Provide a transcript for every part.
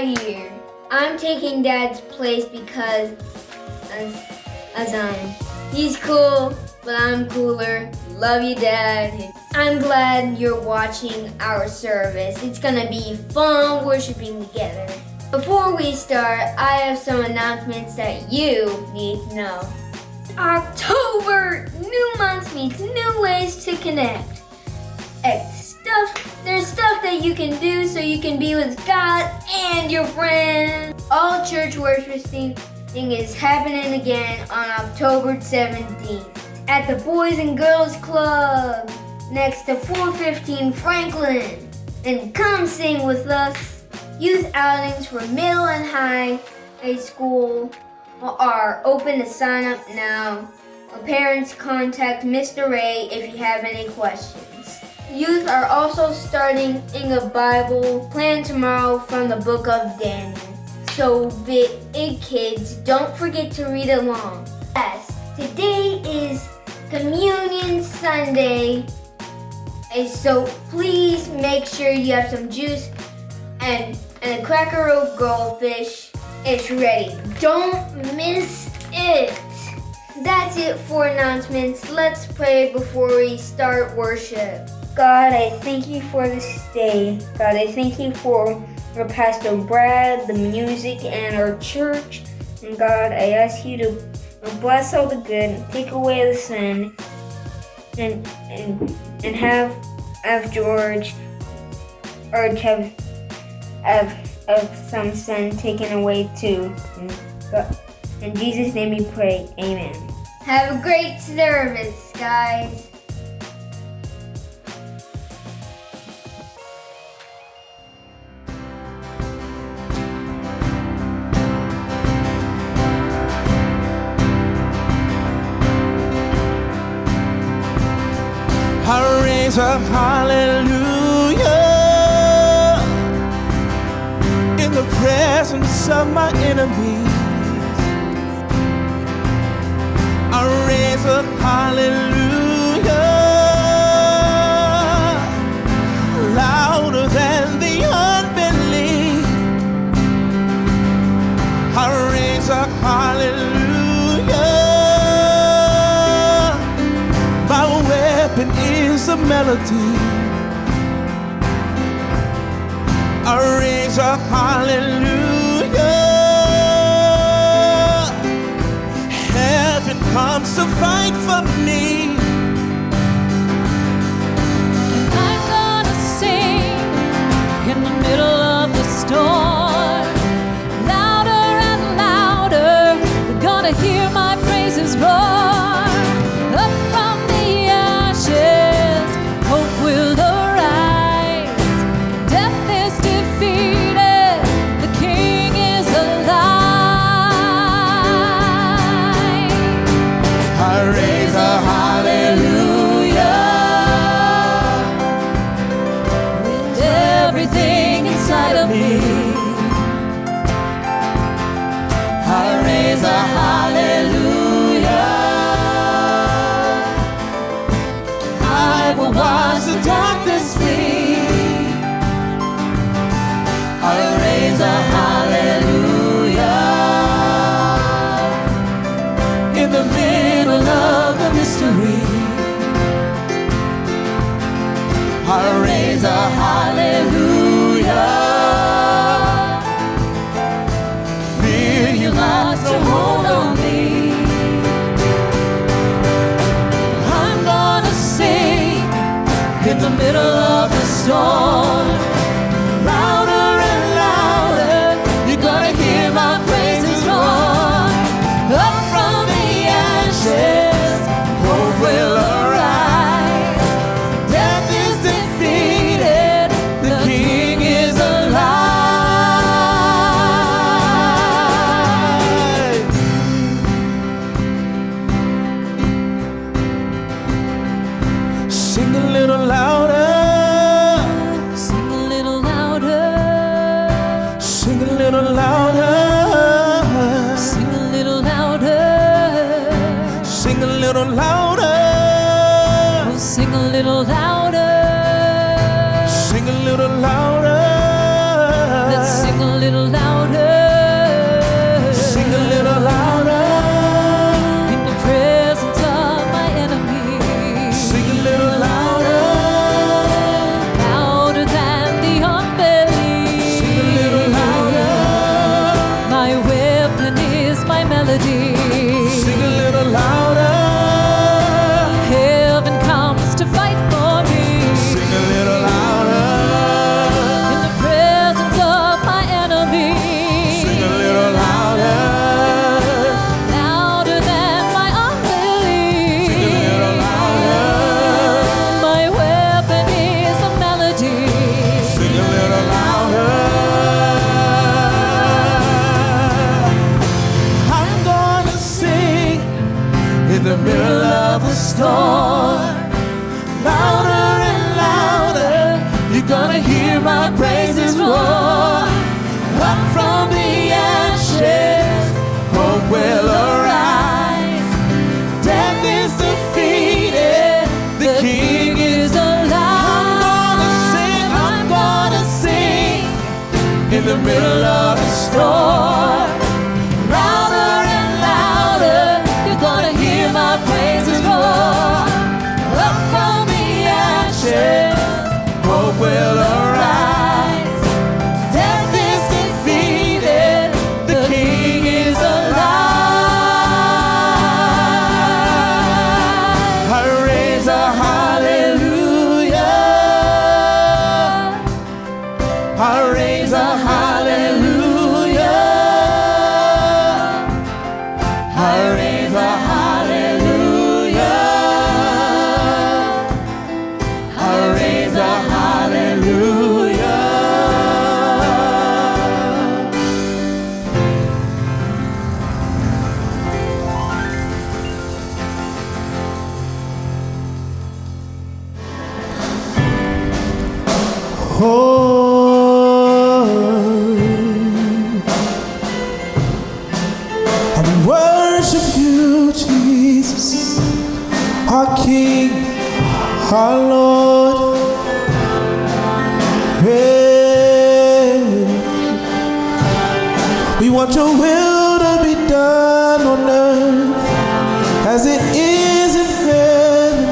here. I'm taking Dad's place because he's cool, but I'm cooler. Love you, Dad. I'm glad you're watching our service. It's gonna be fun worshiping together. Before we start, I have some announcements that you need to know. October! New month means new ways to connect. There's stuff that you can do so you can be with God and your friends. All church worship thing is happening again on October 17th at the Boys and Girls Club next to 415 Franklin. And come sing with us. Youth outings for middle and high school are open to sign up now. Parents, contact Mr. Ray if you have any questions. Youth are also starting in a Bible plan tomorrow from the book of Daniel. So big kids, don't forget to read along. Yes, today is Communion Sunday. So please make sure you have some juice and a cracker or goldfish. It's ready. Don't miss it. That's it for announcements. Let's pray before we start worship. God, I thank you for this day. God, I thank you for our Pastor Brad, the music, and our church. And God, I ask you to bless all the good, take away the sin, and have George have some sin taken away too. In Jesus' name we pray, amen. Have a great service, guys. I raise a hallelujah in the presence of my enemies. I raise a hallelujah louder than the unbelief. I raise a hallelujah. My weapon is a melody. I raise a hallelujah. Heaven comes to fight for me. I'm gonna sing in the middle of the storm. Louder and louder, we're gonna hear my praises roar. Up from the ashes, hope will arise. Death is defeated, the King is alive. I raise a hallelujah With everything inside of me, I raise a hallelujah. I will watch the darkness flee. I raise a hallelujah in the middle of the mystery. I raise a hallelujah. Fear you lost a hold on me. I'm gonna sing In the middle of the storm, louder and louder, you're gonna hear my praises roar. Up from the ashes, hope will arise. Death is defeated, the King middle of a storm. Louder and louder, you're gonna hear my praises roar. Up from the ashes, hope will arise. Death is defeated, the King is alive. I'm gonna sing in the middle of the storm. Louder and louder, you're gonna hear my praises roar. Up from the ashes, hope will arise. Death is defeated, the King is alive. I raise a hallelujah. I raise a hallelujah. I raise a hallelujah. I raise a hallelujah. I worship you, Jesus, our King, our Lord. Hey. We want your will to be done on earth as it is in heaven.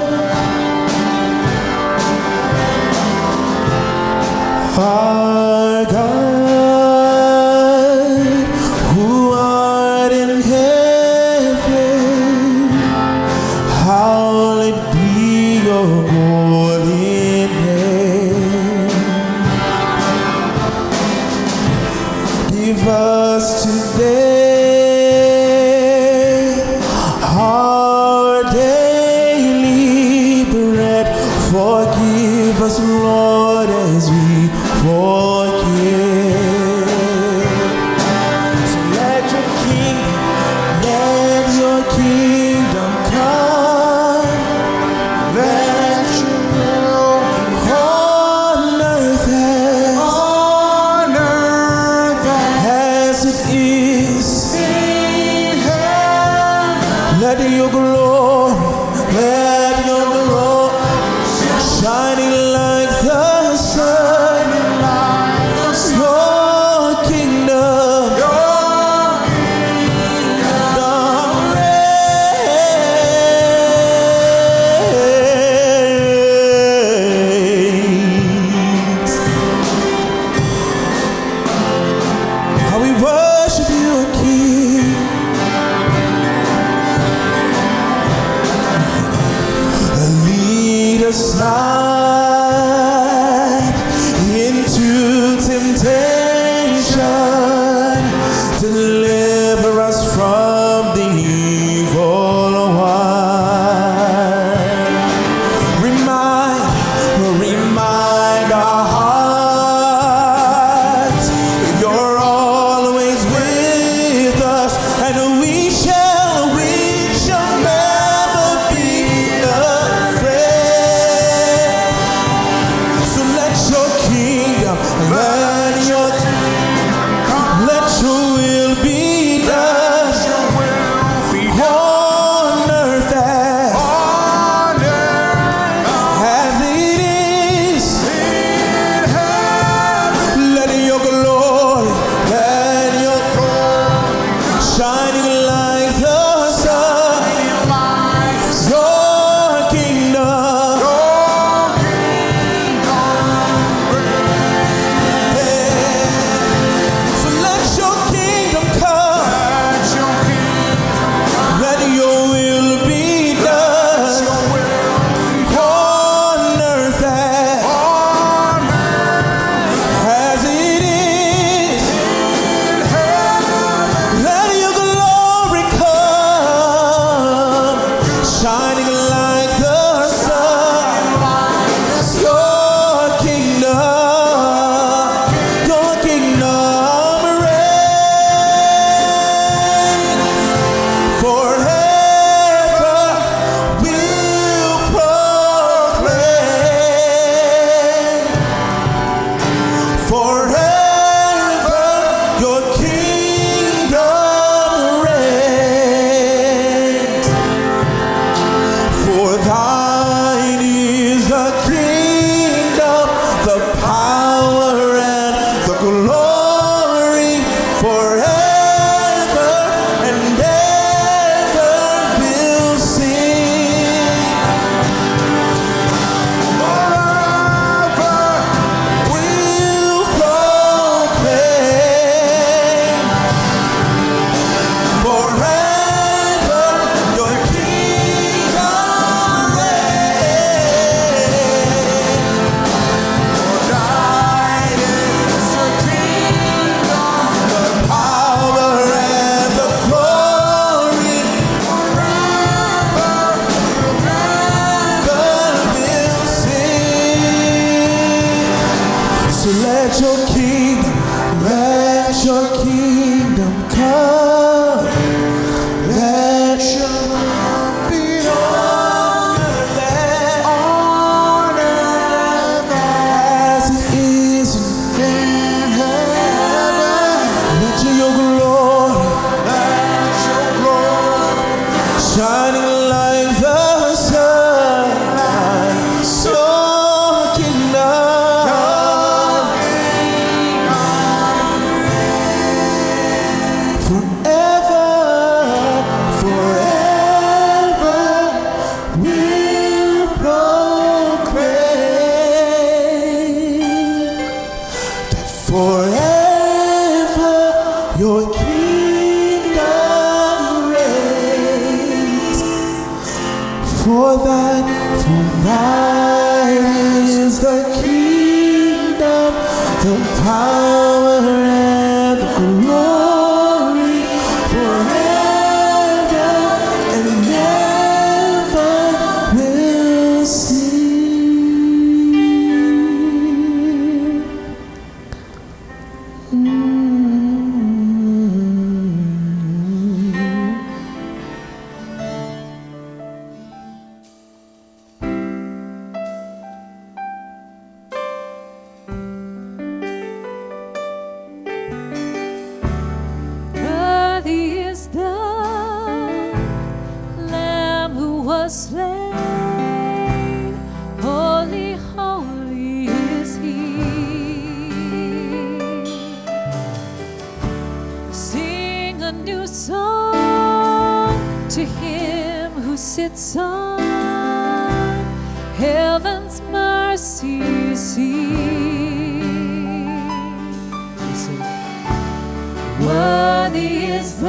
Our God, who art in heaven, hallowed be your holy name. Give us today our daily bread. Forgive us, Lord, as we forgive. So let your kingdom come. Let your will on earth as it is in heaven. Let your glory shining like the sun. Your kingdom reigns. How we worship you, King. Lead us not into temptation, deliver us from the evil one. Remind our hearts that you're always with us, and we shall never be afraid. shining like the sun. Your kingdom forever, forever we'll proclaim that forever your kingdom reigns. For thine is the kingdom, the power and the glory, forever and ever will Worthy is the Lamb who was slain. Holy, holy is He. Sing a new song to Him who sits on heaven's mercy seat. Worthy is the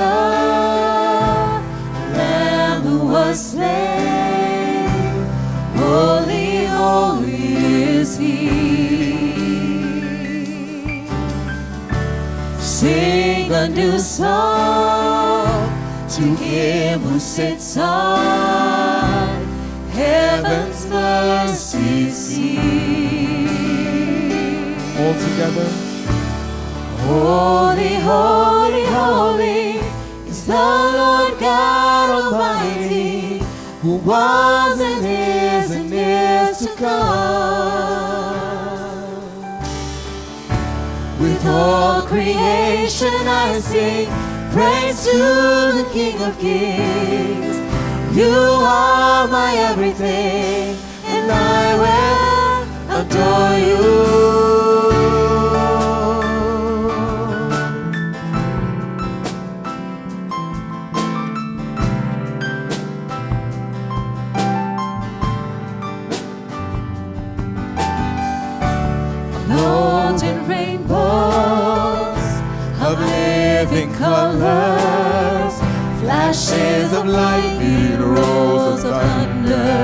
Lamb who was slain. Holy, holy is He. Sing a new song to Him who sits on heaven's mercy seat. all together. Holy, holy, holy is the Lord God Almighty, who was and is to come. With all creation I sing praise to the King of Kings. You are my everything, and I will adore you. Golden rainbows of living colors, flashes of lightning, rolls of thunder.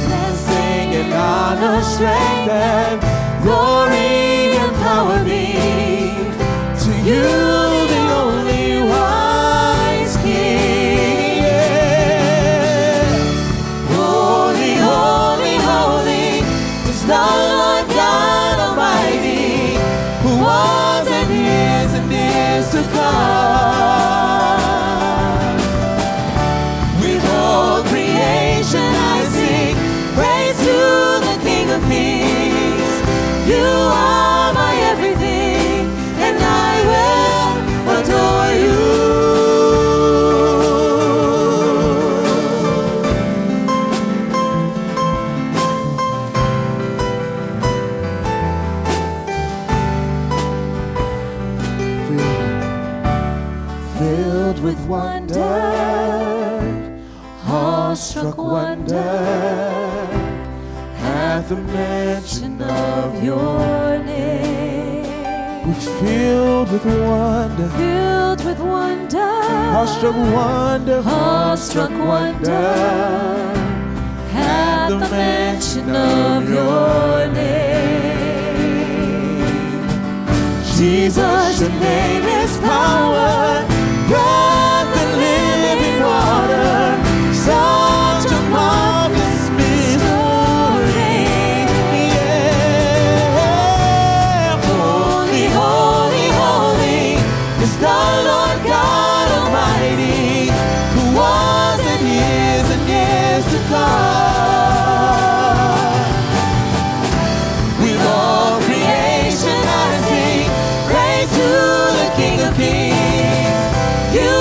Blessing and honor, strength and glory and power be to you, the only wise King. Yeah. Holy, holy, holy is the Lord God Almighty, who was and is to come. With all creation I sing praise to the King of Kings. You are my everything, and I will adore you. Filled with wonder, awestruck wonder, at the mention of your name. We're filled with wonder, Filled with wonder, awestruck wonder, awestruck wonder, at the mention of your name. Jesus, your name is power, breath and living water, such a marvelous mystery. Yeah. Holy, holy, holy is the Lord God Almighty, who was and is to come. With all creation I sing praise to the King of Kings. You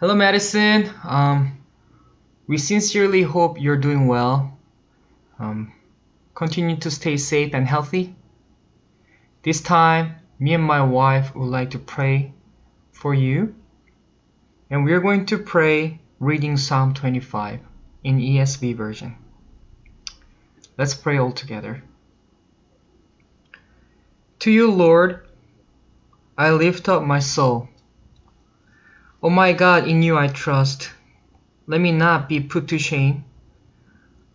Hello, Madison. We sincerely hope you're doing well. Continue to stay safe and healthy. This time, me and my wife would like to pray for you. And we're going to pray reading Psalm 25 in ESV version. Let's pray all together. To you, Lord, I lift up my soul. O my God, in you I trust. Let me not be put to shame.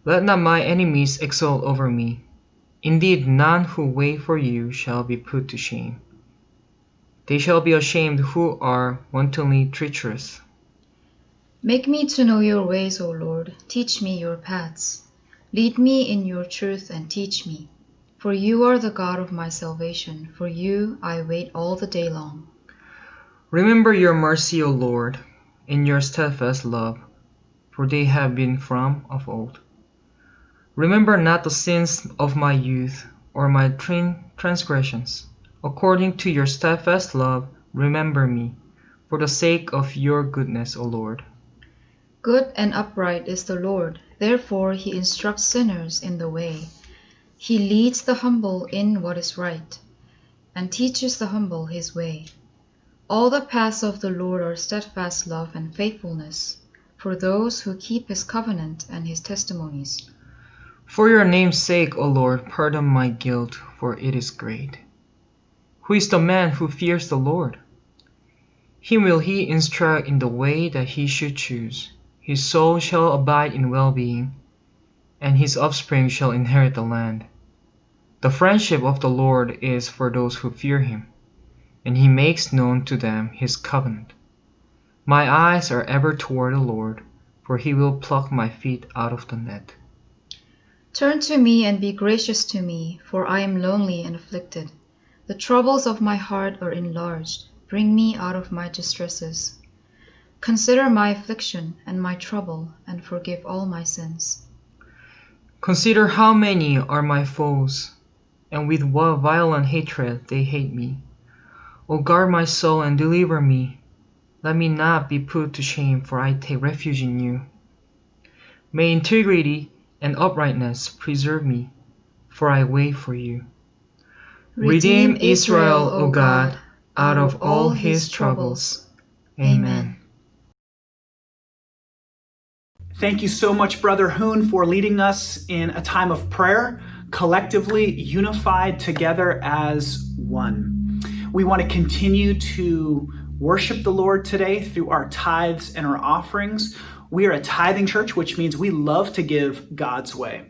Let not my enemies exult over me. Indeed, none who wait for you shall be put to shame. They shall be ashamed who are wantonly treacherous. Make me to know your ways, O Lord. Teach me your paths. Lead me in your truth and teach me. For you are the God of my salvation. For you I wait all the day long. Remember your mercy, O Lord, and your steadfast love, for they have been from of old. Remember not the sins of my youth, or my transgressions. According to your steadfast love, remember me, for the sake of your goodness, O Lord. Good and upright is the Lord. Therefore he instructs sinners in the way. He leads the humble in what is right, and teaches the humble his way. All the paths of the Lord are steadfast love and faithfulness, for those who keep his covenant and his testimonies. For your name's sake, O Lord, pardon my guilt, for it is great. Who is the man who fears the Lord? Him will he instruct in the way that he should choose. His soul shall abide in well-being, and his offspring shall inherit the land. The friendship of the Lord is for those who fear him, and he makes known to them his covenant. My eyes are ever toward the Lord, for he will pluck my feet out of the net. Turn to me and be gracious to me, for I am lonely and afflicted. The troubles of my heart are enlarged. Bring me out of my distresses. Consider my affliction and my trouble, and forgive all my sins. Consider how many are my foes, and with what violent hatred they hate me. O guard my soul and deliver me. Let me not be put to shame, for I take refuge in you. May integrity and uprightness preserve me, for I wait for you. Redeem Israel, O God, out of all his troubles. Amen. Thank you so much, Brother Hoon, for leading us in a time of prayer, collectively unified together as one. We want to continue to worship the Lord today through our tithes and our offerings. We are a tithing church, which means we love to give God's way.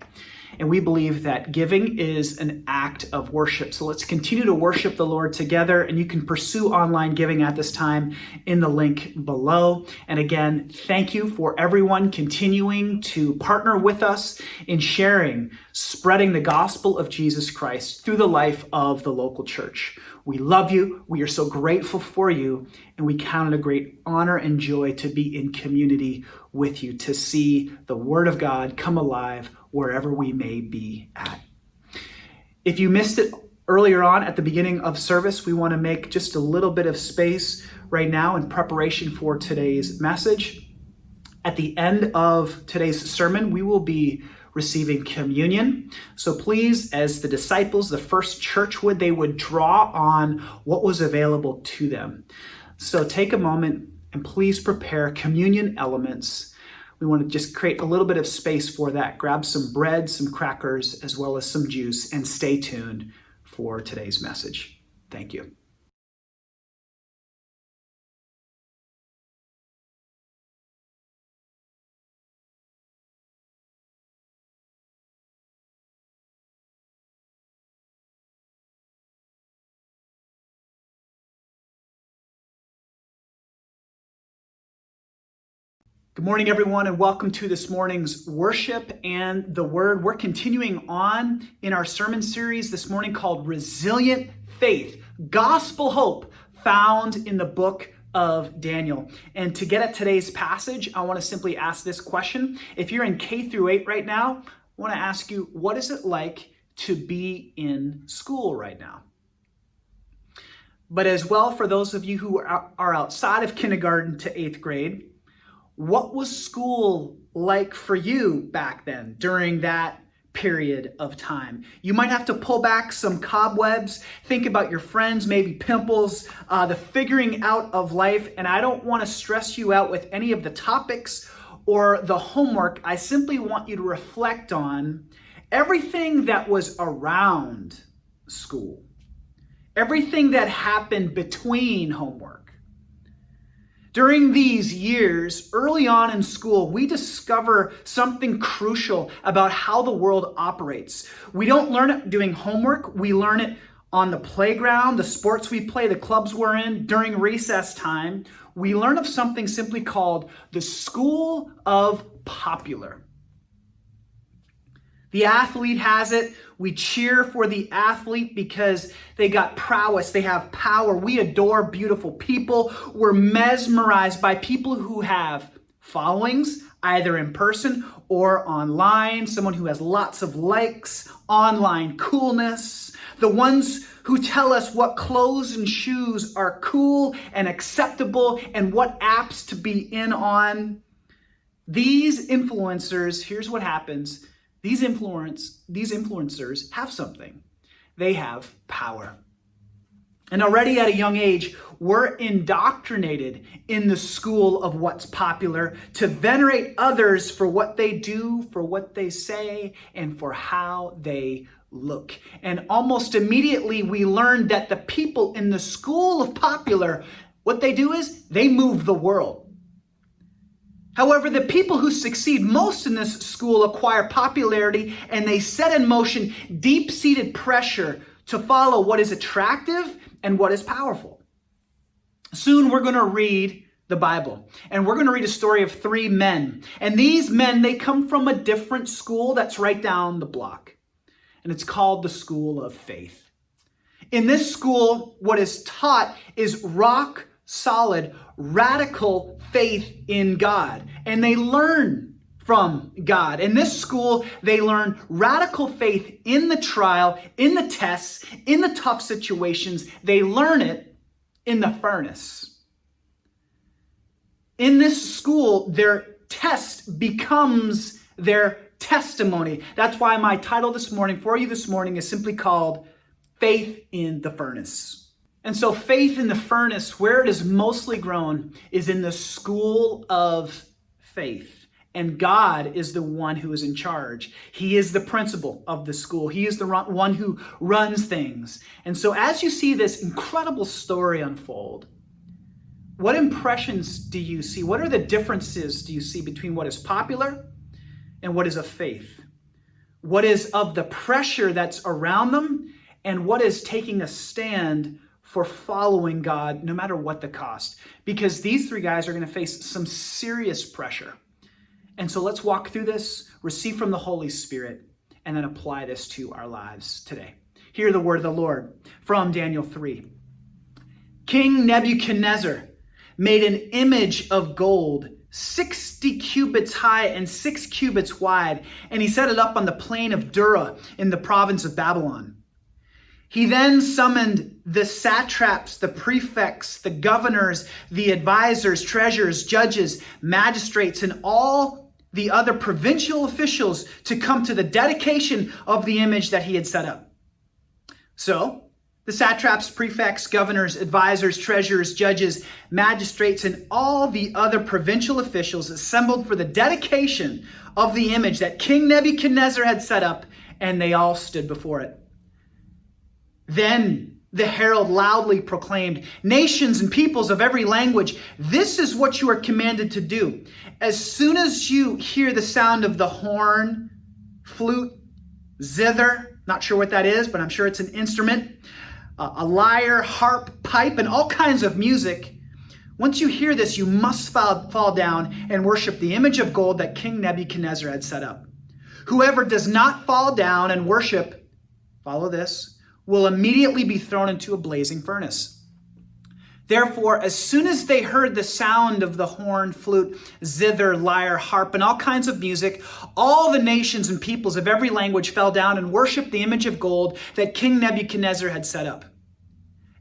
And we believe that giving is an act of worship. So let's continue to worship the Lord together. And you can pursue online giving at this time in the link below. And again, thank you for everyone continuing to partner with us in sharing, spreading the gospel of Jesus Christ through the life of the local church. We love you. We are so grateful for you. And we count it a great honor and joy to be in community with you, to see the Word of God come alive wherever we may be at. If you missed it earlier on at the beginning of service, we want to make just a little bit of space right now in preparation for today's message. At the end of today's sermon, we will be receiving communion. So please, as the disciples, the first church would, they would draw on what was available to them. So take a moment and please prepare communion elements. We want to just create a little bit of space for that. Grab some bread, some crackers, as well as some juice, and stay tuned for today's message. Thank you. Good morning, everyone, and welcome to this morning's worship and the word. We're continuing on in our sermon series this morning called Resilient Faith, Gospel Hope, found in the book of Daniel. And to get at today's passage, I want to simply ask this question. If you're in K through 8 right now, I want to ask you, what is it like to be in school right now? but as well for those of you who are outside of kindergarten to 8th grade, what was school like for you back then during that period of time? You might have to pull back some cobwebs, think about your friends, maybe pimples, the figuring out of life. And I don't want to stress you out with any of the topics or the homework. I simply want you to reflect on everything that was around school, everything that happened between homework. During these years, early on in school, we discover something crucial about how the world operates. We don't learn it doing homework. We learn it on the playground, the sports we play, the clubs we're in, during recess time. We learn of something simply called the school of popular. The athlete has it. We cheer for the athlete because they got prowess, they have power. We adore beautiful people. We're mesmerized by people who have followings, either in person or online, someone who has lots of likes, online coolness, the ones who tell us what clothes and shoes are cool and acceptable and what apps to be in on. These influencers, here's what happens. These influencers have something. They have power. And already at a young age, we're indoctrinated in the school of what's popular to venerate others for what they do, for what they say, and for how they look. And almost immediately we learn that the people in the school of popular, what they do is they move the world. However, the people who succeed most in this school acquire popularity and they set in motion deep-seated pressure to follow what is attractive and what is powerful. Soon we're going to read the Bible and we're going to read a story of 3 men. And these men, they come from a different school that's right down the block. And it's called the School of Faith. In this school, what is taught is rock solid, radical faith in God. And they learn from God. In this school, they learn radical faith in the trial, in the tests, in the tough situations. They learn it in the furnace. In this school, their test becomes their testimony. That's why my title this morning, for you this morning, is simply called Faith in the Furnace. And so faith in the furnace, where it is mostly grown, is in the school of faith. And God is the one who is in charge. He is the principal of the school. He is the one who runs things. And so as you see this incredible story unfold, what impressions do you see? What are the differences do you see between what is popular and what is of faith? What is of the pressure that's around them and what is taking a stand for following God no matter what the cost? Because these 3 guys are going to face some serious pressure. And so let's walk through this, receive from the Holy Spirit, and then apply this to our lives today. Hear the word of the Lord from Daniel 3. King Nebuchadnezzar made an image of gold 60 cubits high and 6 cubits wide, and he set it up on the plain of Dura in the province of Babylon. He then summoned the satraps, the prefects, the governors, the advisors, treasurers, judges, magistrates, and all the other provincial officials to come to the dedication of the image that he had set up. So, the satraps, prefects, governors, advisors, treasurers, judges, magistrates, and all the other provincial officials assembled for the dedication of the image that King Nebuchadnezzar had set up, and they all stood before it. Then the herald loudly proclaimed, "Nations and peoples of every language, this is what you are commanded to do. As soon as you hear the sound of the horn, flute, zither," not sure what that is, but I'm sure it's an instrument, a lyre, harp, pipe, and all kinds of music, once you hear this, you must fall down and worship the image of gold that King Nebuchadnezzar had set up. Whoever does not fall down and worship, follow this, will immediately be thrown into a blazing furnace. Therefore, as soon as they heard the sound of the horn, flute, zither, lyre, harp, and all kinds of music, all the nations and peoples of every language fell down and worshiped the image of gold that King Nebuchadnezzar had set up.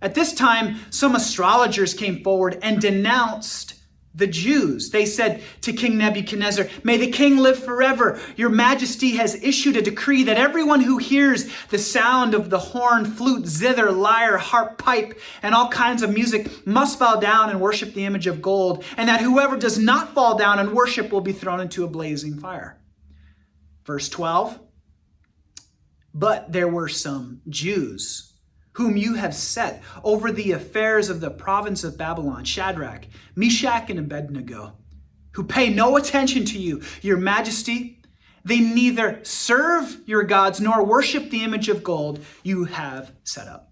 At this time, some astrologers came forward and denounced the Jews. They said to King Nebuchadnezzar, "May the king live forever. Your majesty has issued a decree that everyone who hears the sound of the horn, flute, zither, lyre, harp, pipe, and all kinds of music must bow down and worship the image of gold, and that whoever does not fall down and worship will be thrown into a blazing fire." Verse 12, "But there were some Jews whom you have set over the affairs of the province of Babylon, Shadrach, Meshach, and Abednego, who pay no attention to you, your majesty. They neither serve your gods nor worship the image of gold you have set up."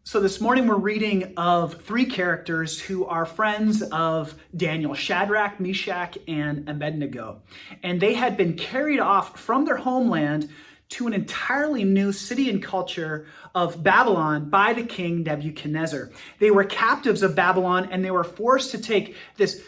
So this morning we're reading of three characters who are friends of Daniel, Shadrach, Meshach, and Abednego. And they had been carried off from their homeland to an entirely new city and culture of Babylon by the king Nebuchadnezzar. They were captives of Babylon, and they were forced to take this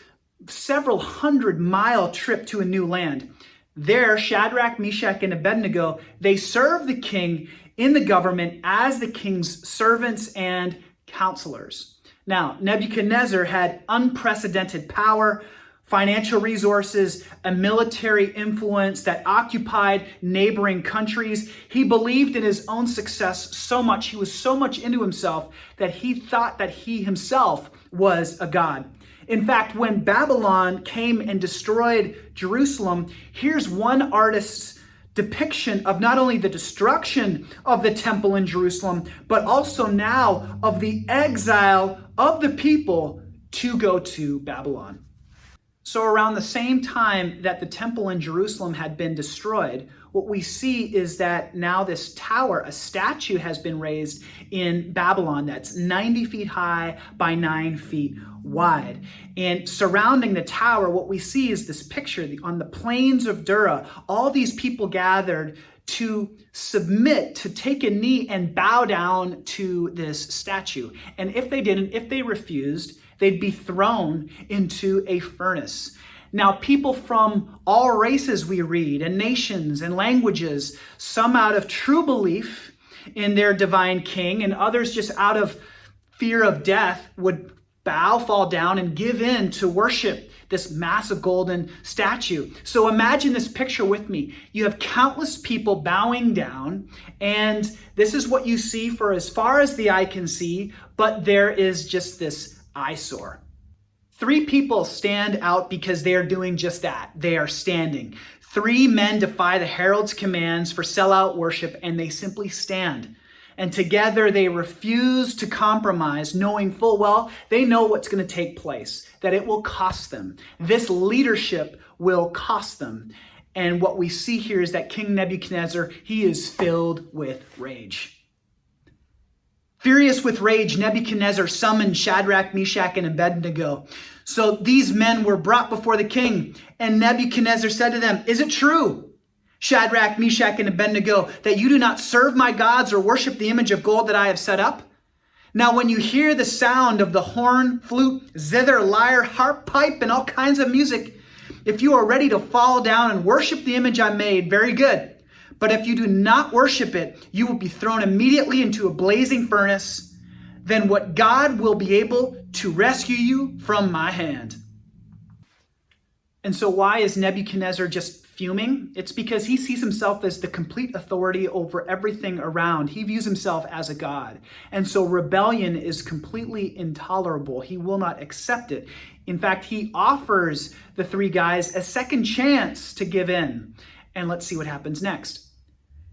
several 100-mile trip to a new land. There, Shadrach, Meshach, and Abednego, they served the king in the government as the king's servants and counselors. Now, Nebuchadnezzar had unprecedented power, financial resources, a military influence that occupied neighboring countries. He believed in his own success so much, he was so much into himself that he thought that he himself was a god. In fact, when Babylon came and destroyed Jerusalem, here's one artist's depiction of not only the destruction of the temple in Jerusalem, but also now of the exile of the people to go to Babylon. So around the same time that the temple in Jerusalem had been destroyed, what we see is that now this tower, a statue, has been raised in Babylon that's 90 feet high by 9 feet wide. And surrounding the tower, what we see is this picture on the plains of Dura, all these people gathered to submit, to take a knee and bow down to this statue. And if they didn't, if they refused, they'd be thrown into a furnace. Now, people from all races we read, and nations and languages, some out of true belief in their divine king, and others just out of fear of death, would bow, fall down, and give in to worship this massive golden statue. So imagine this picture with me. You have countless people bowing down, and this is what you see for as far as the eye can see, but there is just this eyesore. Three people stand out because they are doing just that. They are standing. Three men defy the herald's commands for sellout worship, and they simply stand. And together they refuse to compromise, knowing full well they know what's going to take place, that it will cost them. This leadership will cost them. And what we see here is that King Nebuchadnezzar, he is filled with rage. Furious with rage, Nebuchadnezzar summoned Shadrach, Meshach, and Abednego. So these men were brought before the king, and Nebuchadnezzar said to them, "Is it true, Shadrach, Meshach, and Abednego, that you do not serve my gods or worship the image of gold that I have set up? Now when you hear the sound of the horn, flute, zither, lyre, harp, pipe, and all kinds of music, if you are ready to fall down and worship the image I made, very good. But if you do not worship it, you will be thrown immediately into a blazing furnace. Then what God will be able to rescue you from my hand?" And so why is Nebuchadnezzar just fuming? It's because he sees himself as the complete authority over everything around. He views himself as a god. And so rebellion is completely intolerable. He will not accept it. In fact, he offers the three guys a second chance to give in. And let's see what happens next.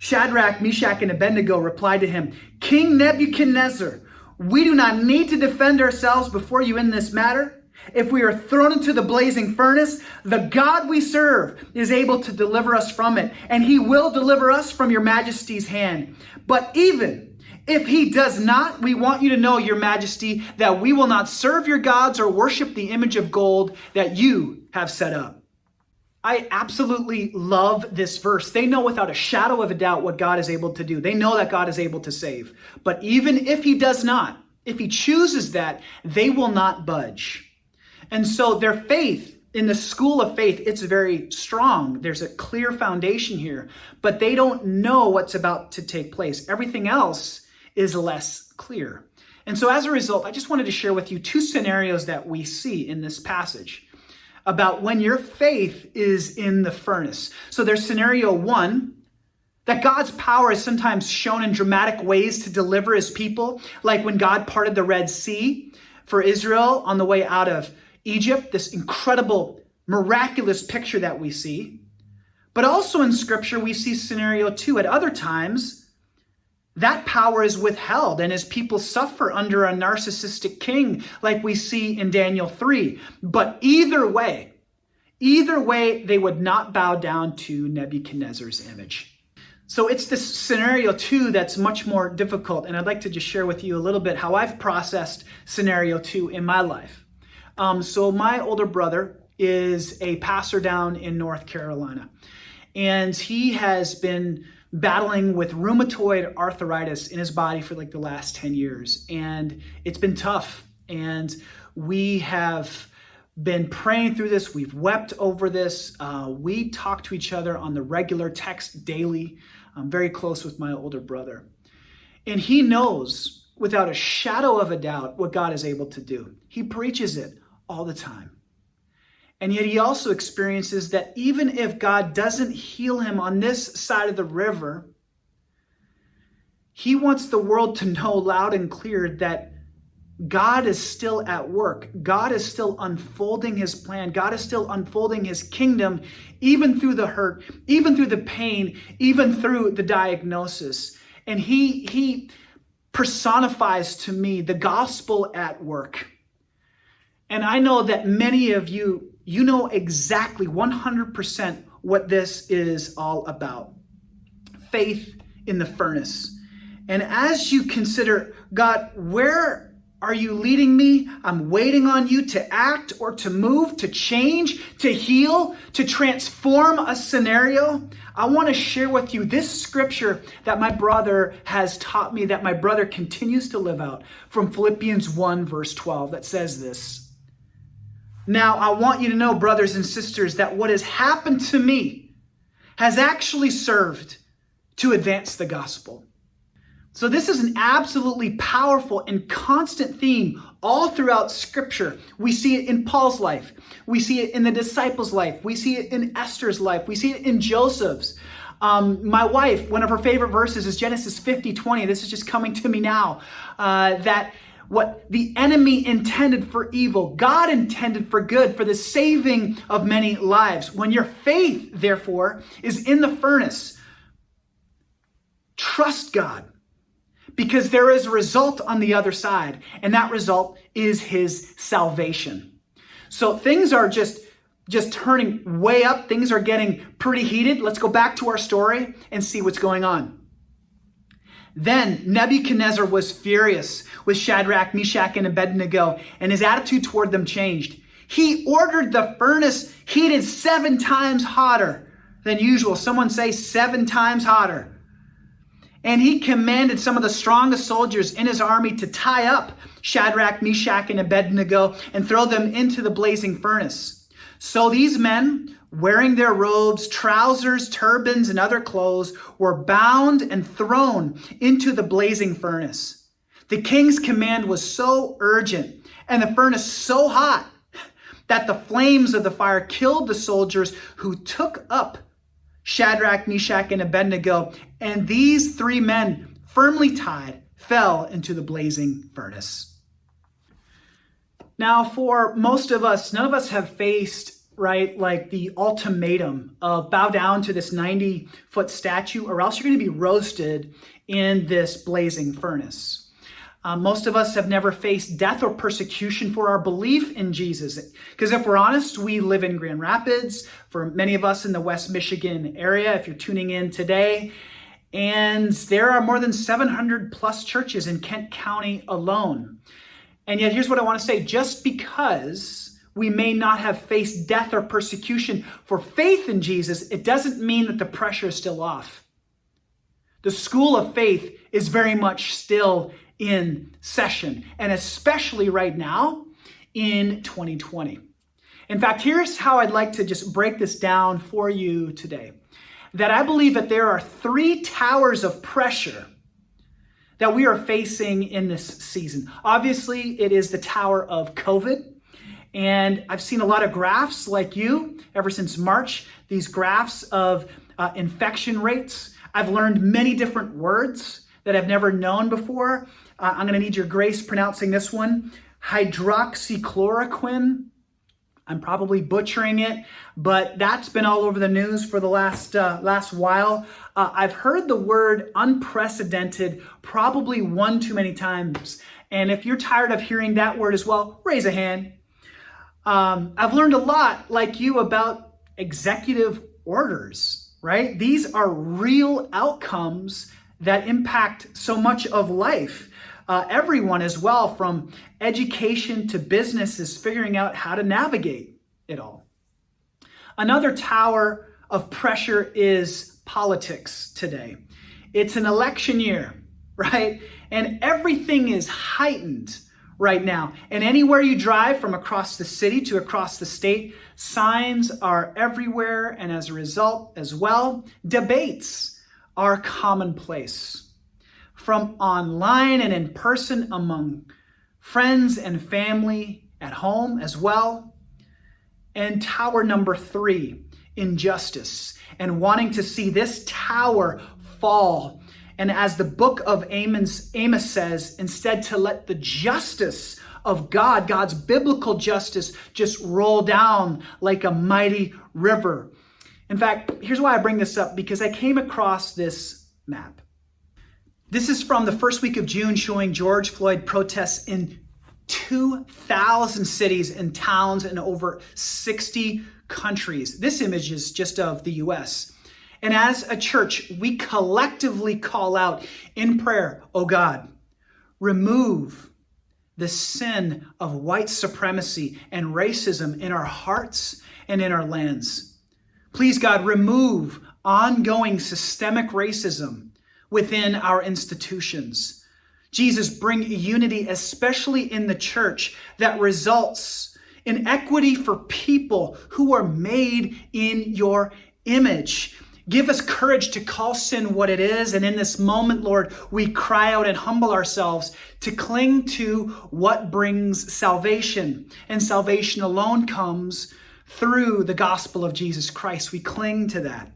Shadrach, Meshach, and Abednego replied to him, "King Nebuchadnezzar, we do not need to defend ourselves before you in this matter. If we are thrown into the blazing furnace, the God we serve is able to deliver us from it, and he will deliver us from your majesty's hand. But even if he does not, we want you to know, your majesty, that we will not serve your gods or worship the image of gold that you have set up." I absolutely love this verse. They know without a shadow of a doubt what God is able to do. They know that God is able to save. But even if he does not, if he chooses that, they will not budge. And so their faith in the school of faith, it's very strong. There's a clear foundation here, but they don't know what's about to take place. Everything else is less clear. And so as a result, I just wanted to share with you two scenarios that we see in this passage about when your faith is in the furnace. So there's scenario one, that God's power is sometimes shown in dramatic ways to deliver his people, like when God parted the Red Sea for Israel on the way out of Egypt, this incredible, miraculous picture that we see. But also in Scripture, we see scenario two. At other times, that power is withheld and his people suffer under a narcissistic king, like we see in Daniel 3. But either way, they would not bow down to Nebuchadnezzar's image. So it's this scenario two that's much more difficult. And I'd like to just share with you a little bit how I've processed scenario two in my life. So my older brother is a pastor down in North Carolina. And he has been battling with rheumatoid arthritis in his body for like the last 10 years. And it's been tough. And we have been praying through this. We've wept over this. We talk to each other on the regular, text daily. I'm very close with my older brother. And he knows without a shadow of a doubt what God is able to do. He preaches it all the time. And yet he also experiences that even if God doesn't heal him on this side of the river, he wants the world to know loud and clear that God is still at work. God is still unfolding his plan. God is still unfolding his kingdom, even through the hurt, even through the pain, even through the diagnosis. And he personifies to me the gospel at work. And I know that many of you know exactly 100% what this is all about. Faith in the furnace. And as you consider, God, where are you leading me? I'm waiting on you to act or to move, to change, to heal, to transform a scenario. I want to share with you this scripture that my brother has taught me, that my brother continues to live out, from Philippians 1 verse 12, that says this. Now, I want you to know, brothers and sisters, that what has happened to me has actually served to advance the gospel. So this is an absolutely powerful and constant theme all throughout Scripture. We see it in Paul's life. We see it in the disciples' life. We see it in Esther's life. We see it in Joseph's. My wife, one of her favorite verses is Genesis 50:20. This is just coming to me now. That what the enemy intended for evil, God intended for good, for the saving of many lives. When your faith, therefore, is in the furnace, trust God, because there is a result on the other side, and that result is his salvation. So things are just turning way up. Things are getting pretty heated. Let's go back to our story and see what's going on. Then Nebuchadnezzar was furious with Shadrach, Meshach, and Abednego, and his attitude toward them changed. He ordered the furnace heated 7 times hotter than usual. Someone say 7 times hotter. And he commanded some of the strongest soldiers in his army to tie up Shadrach, Meshach, and Abednego and throw them into the blazing furnace. So these men, wearing their robes, trousers, turbans, and other clothes, were bound and thrown into the blazing furnace. The king's command was so urgent and the furnace so hot that the flames of the fire killed the soldiers who took up Shadrach, Meshach, and Abednego, and these 3 men, firmly tied, fell into the blazing furnace. Now, for most of us, none of us have faced, right, like the ultimatum of bow down to this 90-foot statue, or else you're going to be roasted in this blazing furnace. Most of us have never faced death or persecution for our belief in Jesus. Because if we're honest, we live in Grand Rapids, for many of us in the West Michigan area, if you're tuning in today. And there are more than 700 plus churches in Kent County alone. And yet here's what I want to say. Just because we may not have faced death or persecution for faith in Jesus, it doesn't mean that the pressure is still off. The school of faith is very much still in session, and especially right now in 2020. In fact, here's how I'd like to just break this down for you today. That I believe that there are 3 towers of pressure that we are facing in this season. Obviously, it is the tower of COVID. And I've seen a lot of graphs like you ever since March, these graphs of infection rates. I've learned many different words that I've never known before. I'm going to need your grace pronouncing this one. Hydroxychloroquine. I'm probably butchering it, but that's been all over the news for the last while. I've heard the word unprecedented probably one too many times. And if you're tired of hearing that word as well, raise a hand. I've learned a lot, like you, about executive orders, right? These are real outcomes that impact so much of life. Everyone as well, from education to business, is figuring out how to navigate it all. Another tower of pressure is politics today. It's an election year, right? And everything is heightened right now. And anywhere you drive, from across the city to across the state, signs are everywhere. And as a result as well, debates are commonplace. From online and in person, among friends and family, at home as well. And tower number 3, injustice, and wanting to see this tower fall. And as the book of Amos says, instead to let the justice of God, God's biblical justice, just roll down like a mighty river. In fact, here's why I bring this up, because I came across this map. This is from the first week of June, showing George Floyd protests in 2,000 cities and towns in over 60 countries. This image is just of the U.S. And as a church, we collectively call out in prayer, oh God, remove the sin of white supremacy and racism in our hearts and in our lands. Please, God, remove ongoing systemic racism within our institutions. Jesus, bring unity, especially in the church, that results in equity for people who are made in your image. Give us courage to call sin what it is. And in this moment, Lord, we cry out and humble ourselves to cling to what brings salvation. And salvation alone comes through the gospel of Jesus Christ. We cling to that.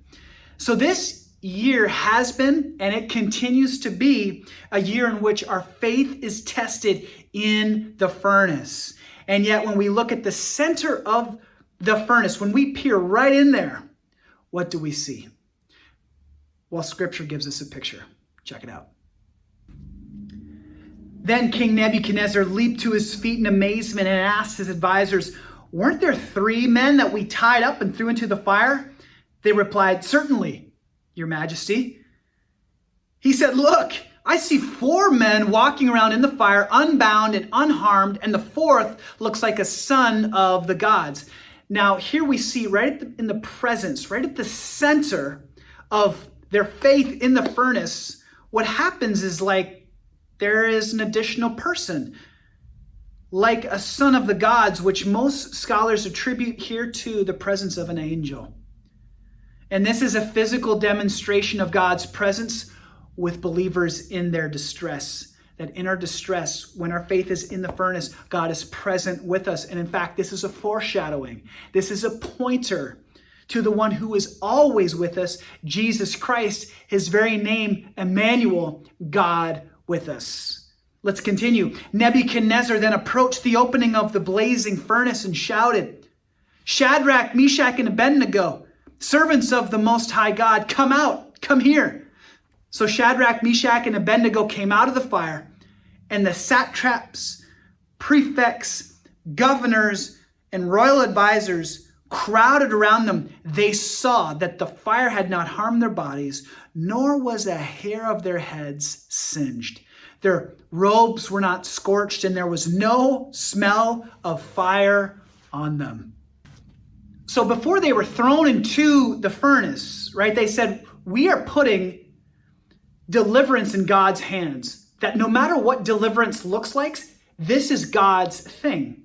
So this year has been, and it continues to be, a year in which our faith is tested in the furnace. And yet when we look at the center of the furnace, when we peer right in there, what do we see? Well, Scripture gives us a picture. Check it out. Then King Nebuchadnezzar leaped to his feet in amazement and asked his advisors, "Weren't there 3 men that we tied up and threw into the fire?" They replied, "Certainly, Your Majesty." He said, "Look, I see 4 men walking around in the fire, unbound and unharmed, and the 4th looks like a son of the gods." Now, here we see right in the presence, right at the center of their faith in the furnace, what happens is like there is an additional person, like a son of the gods, which most scholars attribute here to the presence of an angel. And this is a physical demonstration of God's presence with believers in their distress. That in our distress, when our faith is in the furnace, God is present with us. And in fact, this is a foreshadowing. This is a pointer to the one who is always with us, Jesus Christ, his very name, Emmanuel, God with us. Let's continue. Nebuchadnezzar then approached the opening of the blazing furnace and shouted, "Shadrach, Meshach, and Abednego, servants of the Most High God, come out, come here." So Shadrach, Meshach, and Abednego came out of the fire, and the satraps, prefects, governors, and royal advisors crowded around them. They saw that the fire had not harmed their bodies, nor was a hair of their heads singed. Their robes were not scorched, and there was no smell of fire on them. So before they were thrown into the furnace, right, they said, we are putting deliverance in God's hands. That no matter what deliverance looks like, this is God's thing.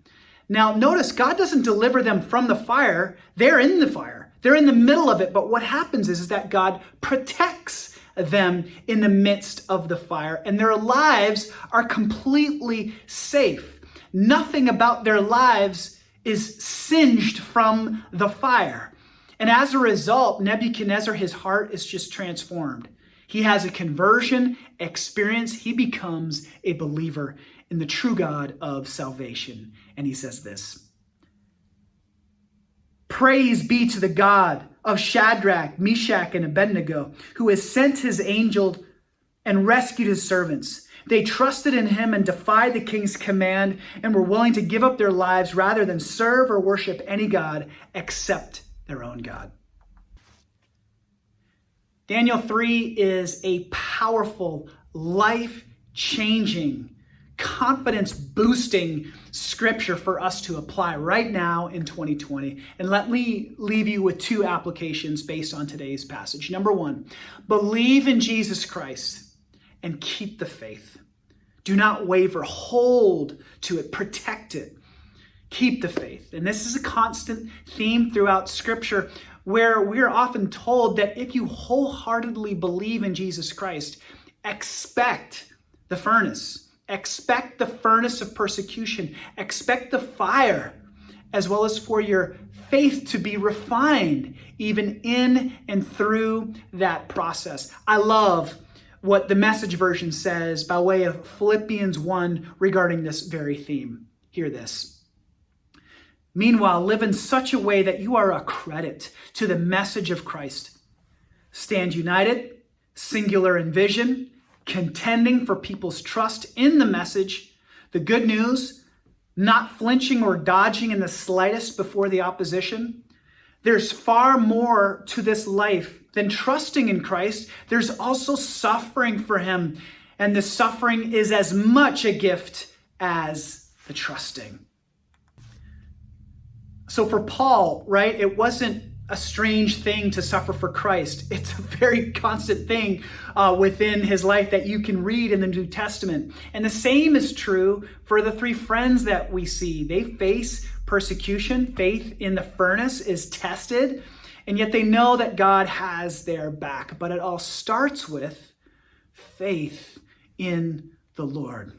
Now, notice God doesn't deliver them from the fire. They're in the fire. They're in the middle of it. But what happens is that God protects them in the midst of the fire, and their lives are completely safe. Nothing about their lives is singed from the fire. And as a result, Nebuchadnezzar, his heart is just transformed. He has a conversion experience. He becomes a believer in the true God of salvation. And he says this: "Praise be to the God of Shadrach, Meshach, and Abednego, who has sent his angel and rescued his servants. They trusted in him and defied the king's command and were willing to give up their lives rather than serve or worship any God except their own God." Daniel 3 is a powerful, life-changing, confidence-boosting scripture for us to apply right now in 2020. And let me leave you with two applications based on today's passage. Number one, believe in Jesus Christ and keep the faith. Do not waver. Hold to it. Protect it. Keep the faith. And this is a constant theme throughout Scripture, where we're often told that if you wholeheartedly believe in Jesus Christ, expect the furnace. Expect the furnace of persecution. Expect the fire, as well as for your faith to be refined, even in and through that process. I love what the Message version says by way of Philippians 1 regarding this very theme. Hear this. "Meanwhile, live in such a way that you are a credit to the message of Christ. Stand united, singular in vision, contending for people's trust in the message, the good news, not flinching or dodging in the slightest before the opposition. There's far more to this life than trusting in Christ. There's also suffering for him, and the suffering is as much a gift as the trusting." So for Paul, right, it wasn't a strange thing to suffer for Christ. It's a very constant thing within his life that you can read in the New Testament. And the same is true for the three friends that we see. They face persecution. Faith in the furnace is tested, and yet they know that God has their back. But it all starts with faith in the Lord.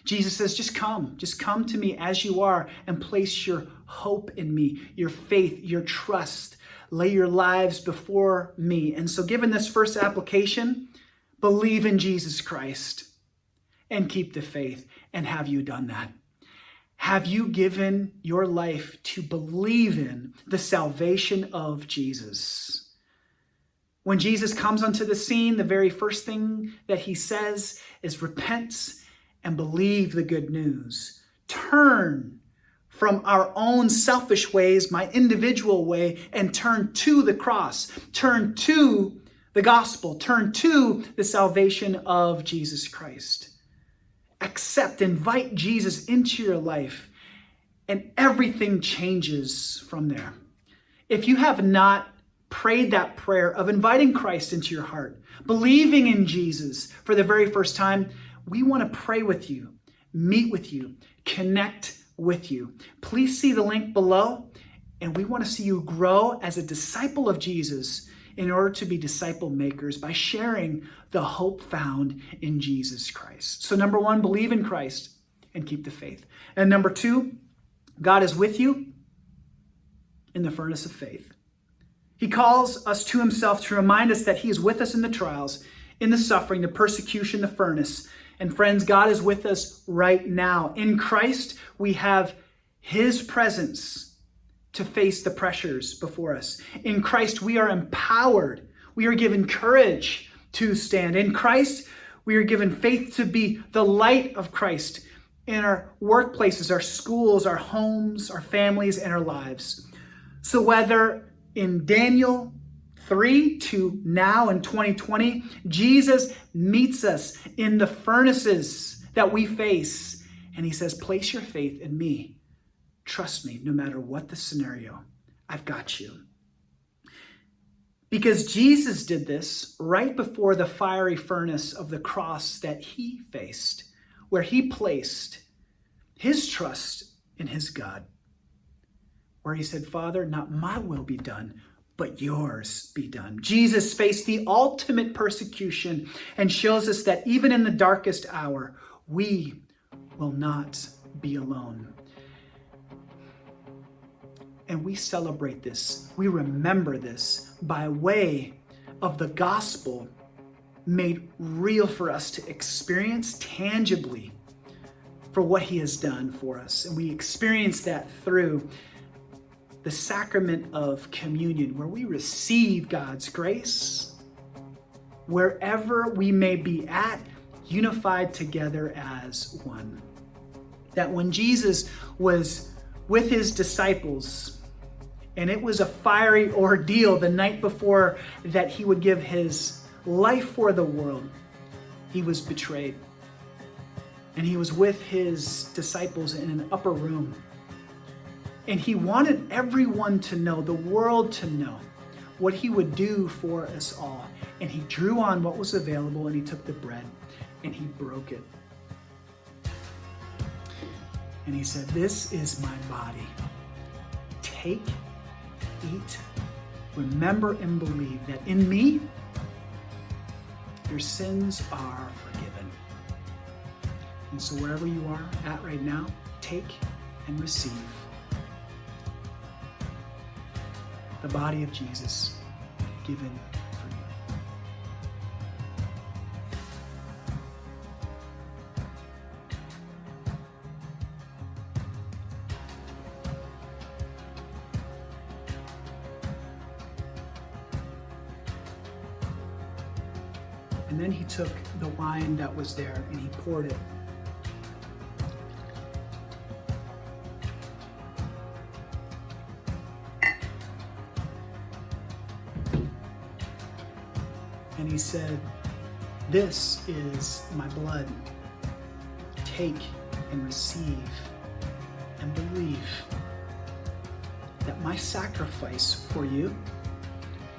Jesus says, just come to me as you are and place your hope in me, your faith, your trust. Lay your lives before me. And so given this first application, believe in Jesus Christ and keep the faith. And have you done that? Have you given your life to believe in the salvation of Jesus? When Jesus comes onto the scene, the very first thing that he says is repent and believe the good news. Turn from our own selfish ways, my individual way, and turn to the cross. Turn to the gospel. Turn to the salvation of Jesus Christ. Accept, invite Jesus into your life, and everything changes from there. If you have not prayed that prayer of inviting Christ into your heart, believing in Jesus for the very first time, we want to pray with you, meet with you, connect with you. Please see the link below, and we want to see you grow as a disciple of Jesus in order to be disciple makers by sharing the hope found in Jesus Christ. So number one, believe in Christ and keep the faith. And number two, God is with you in the furnace of faith. He calls us to himself to remind us that he is with us in the trials, in the suffering, the persecution, the furnace. And friends, God is with us right now. In Christ, we have his presence to face the pressures before us. In Christ, we are empowered. We are given courage to stand. In Christ, we are given faith to be the light of Christ in our workplaces, our schools, our homes, our families, and our lives. So whether in Daniel 3 to now in 2020, Jesus meets us in the furnaces that we face. And he says, place your faith in me. Trust me, no matter what the scenario, I've got you. Because Jesus did this right before the fiery furnace of the cross that he faced, where he placed his trust in his God, where he said, Father, not my will be done, but yours be done. Jesus faced the ultimate persecution and shows us that even in the darkest hour, we will not be alone. And we celebrate this. We remember this by way of the gospel made real for us to experience tangibly for what he has done for us. And we experience that through the sacrament of communion, where we receive God's grace wherever we may be at, unified together as one. That when Jesus was with his disciples, and it was a fiery ordeal the night before that he would give his life for the world, he was betrayed. And he was with his disciples in an upper room. And he wanted everyone to know, the world to know, what he would do for us all. And he drew on what was available, and he took the bread and he broke it. And he said, "This is my body. Take, eat, remember and believe that in me, your sins are forgiven." And so wherever you are at right now, take and receive the body of Jesus given for you. And then he took the wine that was there and he poured it. And he said, "This is my blood. Take and receive and believe that my sacrifice for you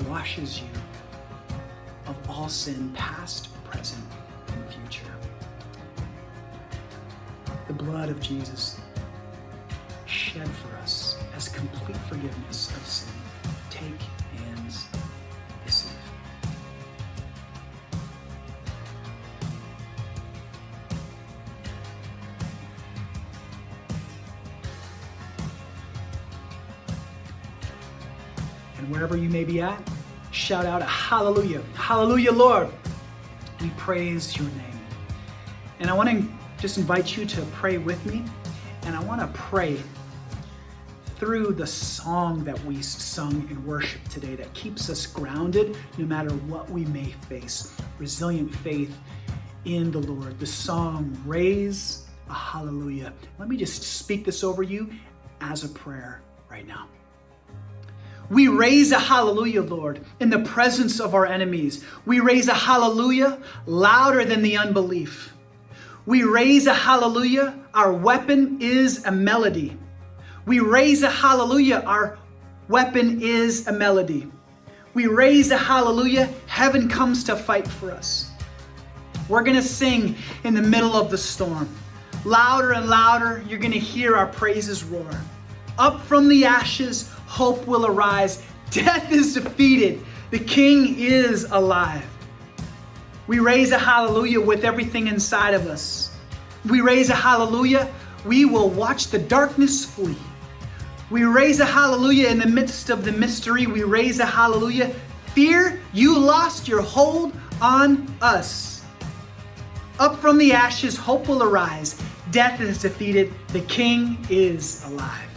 washes you of all sin, past, present, and future." The blood of Jesus shed for us as complete forgiveness of sin. Take and receive. And wherever you may be at, shout out a hallelujah. Hallelujah, Lord. We praise your name. And I want to just invite you to pray with me. And I want to pray through the song that we sung in worship today that keeps us grounded no matter what we may face. Resilient faith in the Lord. The song, Raise a Hallelujah. Let me just speak this over you as a prayer right now. We raise a hallelujah, Lord, in the presence of our enemies. We raise a hallelujah louder than the unbelief. We raise a hallelujah. Our weapon is a melody. We raise a hallelujah. Our weapon is a melody. We raise a hallelujah. Heaven comes to fight for us. We're going to sing in the middle of the storm. Louder and louder, you're going to hear our praises roar. Up from the ashes, hope will arise. Death is defeated. The King is alive. We raise a hallelujah with everything inside of us. We raise a hallelujah. We will watch the darkness flee. We raise a hallelujah in the midst of the mystery. We raise a hallelujah. Fear, you lost your hold on us. Up from the ashes, hope will arise. Death is defeated. The King is alive.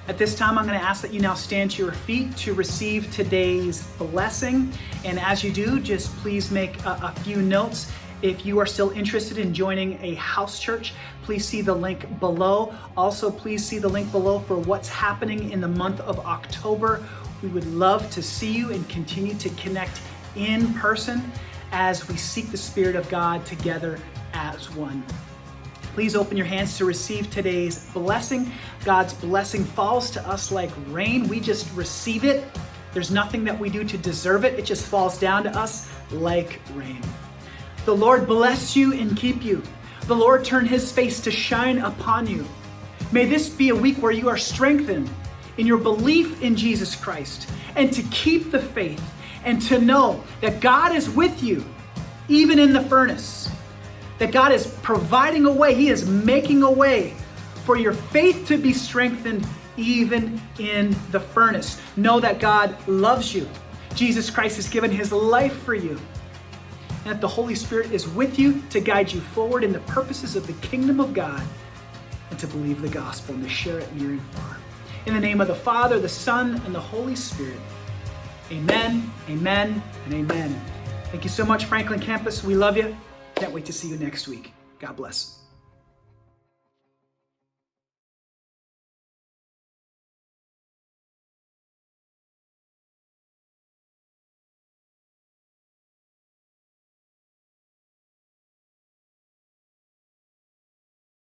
At this time, I'm going to ask that you now stand to your feet to receive today's blessing. And as you do, just please make a few notes. If you are still interested in joining a house church, please see the link below. Also, please see the link below for what's happening in the month of October. We would love to see you and continue to connect in person as we seek the Spirit of God together as one. Please open your hands to receive today's blessing. God's blessing falls to us like rain. We just receive it. There's nothing that we do to deserve it. It just falls down to us like rain. The Lord bless you and keep you. The Lord turn his face to shine upon you. May this be a week where you are strengthened in your belief in Jesus Christ, and to keep the faith, and to know that God is with you, even in the furnace, that God is providing a way. He is making a way for your faith to be strengthened even in the furnace. Know that God loves you. Jesus Christ has given his life for you, and that the Holy Spirit is with you to guide you forward in the purposes of the kingdom of God, and to believe the gospel and to share it near and far. In the name of the Father, the Son, and the Holy Spirit. Amen, amen, and amen. Thank you so much, Franklin Campus. We love you. Can't wait to see you next week. God bless.